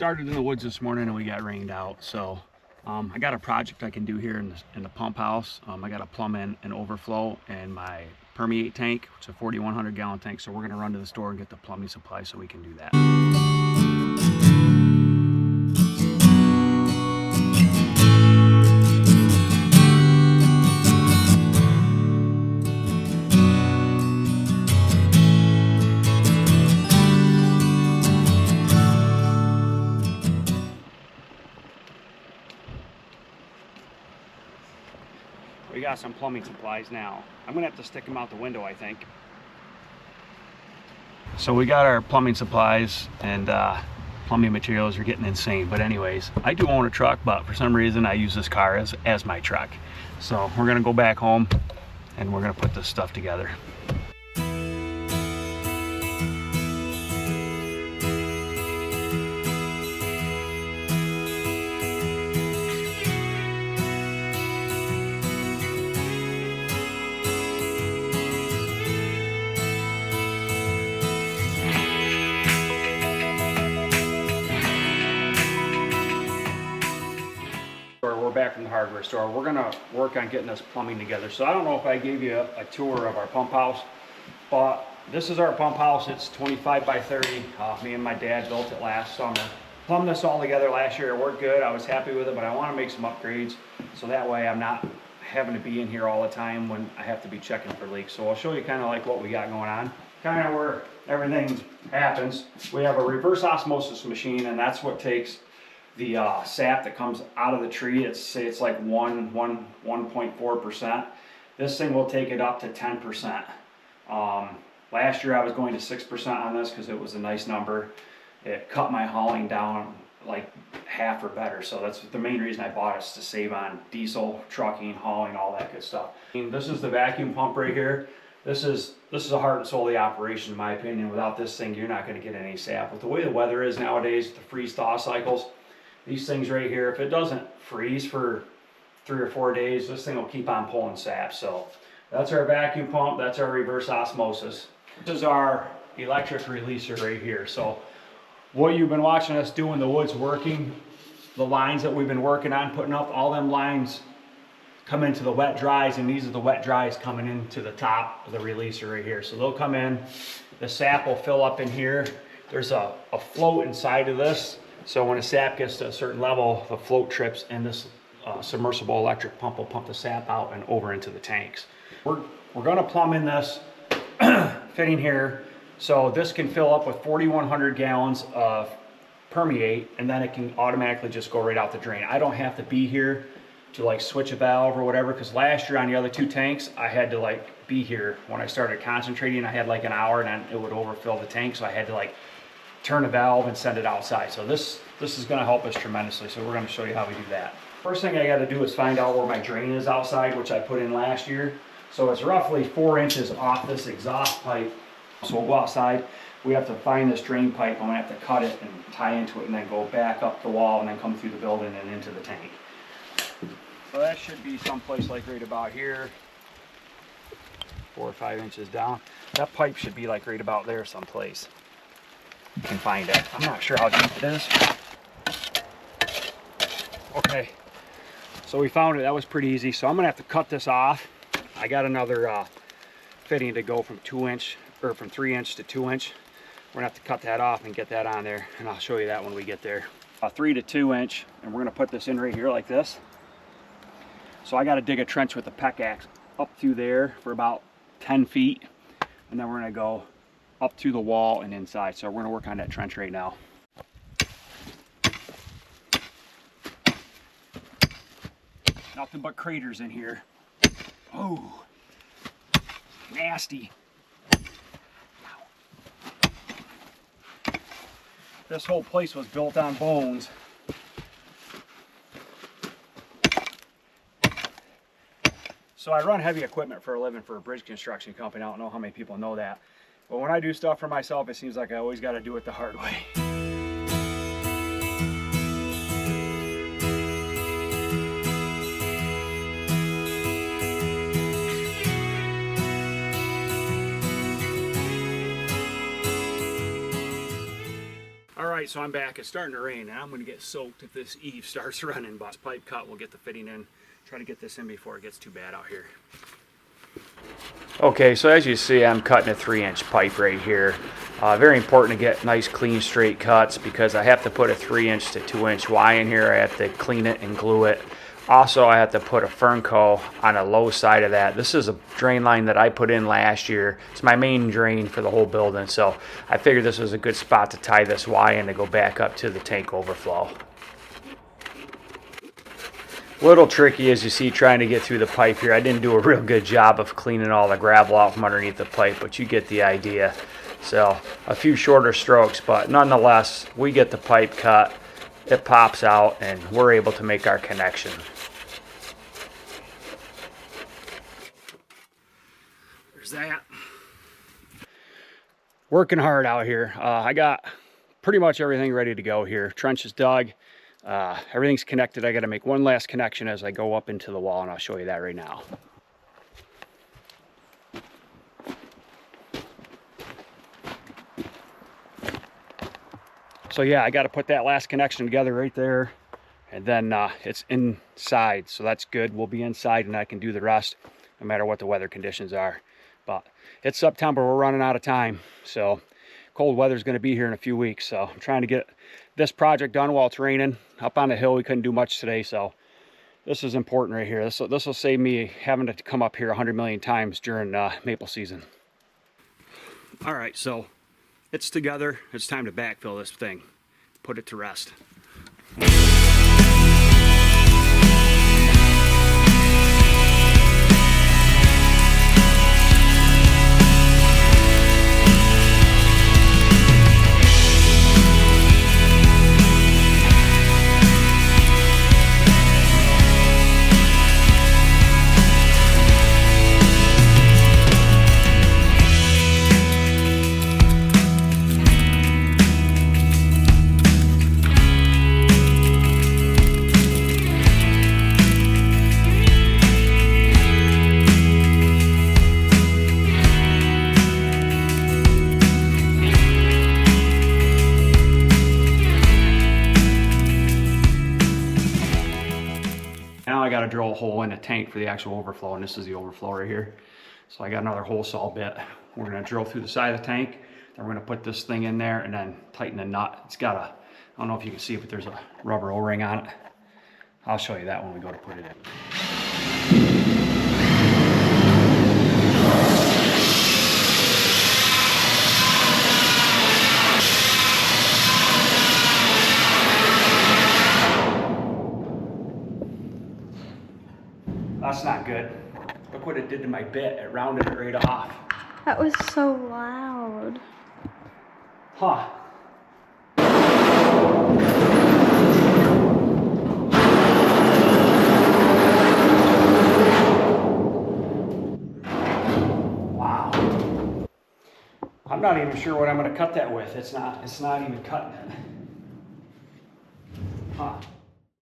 Started in the woods this morning and we got rained out, so I got a project I can do here in the pump house. I got to plumb in an overflow in my permeate tank. It's a 4,100 gallon tank, so we're going to run to the store and get the plumbing supply so we can do that. We got some plumbing supplies now. I'm gonna have to stick them out the window, I think. So we got our plumbing supplies, and plumbing materials are getting insane. But anyways, I do own a truck, but for some reason I use this car as my truck. So we're gonna go back home and we're gonna put this stuff together. We're back from the hardware store. We're gonna work on getting this plumbing together. So I don't know if I gave you a tour of our pump house, but this is our pump house. It's 25 by 30. Me and my dad built it last summer. Plumbed this all together last year. It worked good. I was happy with it, but I want to make some upgrades so that way I'm not having to be in here all the time when I have to be checking for leaks. So I'll show you kind of like what we got going on, kind of where everything happens. We have a reverse osmosis machine, and that's what takes the sap that comes out of the tree. It's like 1.4%. This thing will take it up to 10%. Last year I was going to 6% on this because it was a nice number. It cut my hauling down like half or better. So that's the main reason I bought it, is to save on diesel, trucking, hauling, all that good stuff. This is the vacuum pump right here. This is a heart and soul of the operation, in my opinion. Without this thing, you're not going to get any sap. With the way the weather is nowadays, with the freeze-thaw cycles, these things right here, if it doesn't freeze for 3 or 4 days, this thing will keep on pulling sap. So that's our vacuum pump, that's our reverse osmosis. This is our electric releaser right here. So what you've been watching us do in the woods working, the lines that we've been working on putting up, all them lines come into the wet dries, and these are the wet dries coming into the top of the releaser right here. So they'll come in, the sap will fill up in here. There's a float inside of this. So when the sap gets to a certain level, the float trips, and this submersible electric pump will pump the sap out and over into the tanks. We're going to plumb in this fitting here, so this can fill up with 4,100 gallons of permeate, and then it can automatically just go right out the drain. I don't have to be here to like switch a valve or whatever, because last year on the other 2 tanks, I had to like be here. When I started concentrating, I had like an hour and then it would overfill the tank, so I had to like turn a valve and send it outside. So this is going to help us tremendously. So we're going to show you how we do that. First thing I got to do is find out where my drain is outside, which I put in last year. So it's roughly 4 inches off this exhaust pipe. So we'll go outside. We have to find this drain pipe, and we have to cut it and tie into it, and then go back up the wall and then come through the building and into the tank. So that should be someplace like right about here, 4 or 5 inches down. That pipe should be like right about there someplace. You can find it. I'm not sure how deep it is. Okay, so we found it. That was pretty easy. So I'm gonna have to cut this off. I got another fitting to go from 2 inch or from 3 inch to 2 inch. We're gonna have to cut that off and get that on there, and I'll show you that when we get there. 3 to 2 inch, and we're gonna put this in right here like this. So I got to dig a trench with a pickaxe up through there for about 10 feet, and then we're gonna go up to the wall and inside. So we're going to work on that trench right now. Nothing but craters in here. Oh, nasty. This whole place was built on bones. So I run heavy equipment for a living for a bridge construction company. I don't know how many people know that. But when I do stuff for myself, it seems like I always got to do it the hard way. Alright, so I'm back. It's starting to rain and I'm going to get soaked if this eave starts running. But this pipe cut, we'll get the fitting in. Try to get this in before it gets too bad out here. Okay, so as you see, I'm cutting a 3-inch pipe right here. Very important to get nice, clean, straight cuts because I have to put a 3-inch to 2-inch Y in here. I have to clean it and glue it. Also, I have to put a Fernco on the low side of that. This is a drain line that I put in last year. It's my main drain for the whole building, so I figured this was a good spot to tie this Y in to go back up to the tank overflow. Little tricky, as you see, trying to get through the pipe here. I didn't do a real good job of cleaning all the gravel out from underneath the pipe, but you get the idea. So a few shorter strokes, but nonetheless, we get the pipe cut, it pops out, and we're able to make our connection. There's that. Working hard out here. I got pretty much everything ready to go here. Trench is dug. Everything's connected. I got to make one last connection as I go up into the wall, and I'll show you that right now. So yeah, I got to put that last connection together right there, and then it's inside, so that's good. We'll be inside and I can do the rest no matter what the weather conditions are. But it's September, we're running out of time, so cold weather's going to be here in a few weeks. So I'm trying to get this project done while it's raining. Up on the hill, we couldn't do much today, so this is important right here. This will save me having to come up here 100 million times during maple season. All right, so it's together. It's time to backfill this thing, put it to rest. Now I got to drill a hole in a tank for the actual overflow, and this is the overflow right here. So I got another hole saw bit. We're going to drill through the side of the tank, then we're going to put this thing in there and then tighten the nut. It's got a, I don't know if you can see it, but there's a rubber O-ring on it. I'll show you that when we go to put it in. That's not good. Look what it did to my bit. It rounded it right off. That was so loud. Huh. Wow. I'm not even sure what I'm going to cut that with. It's not even cutting it. Huh.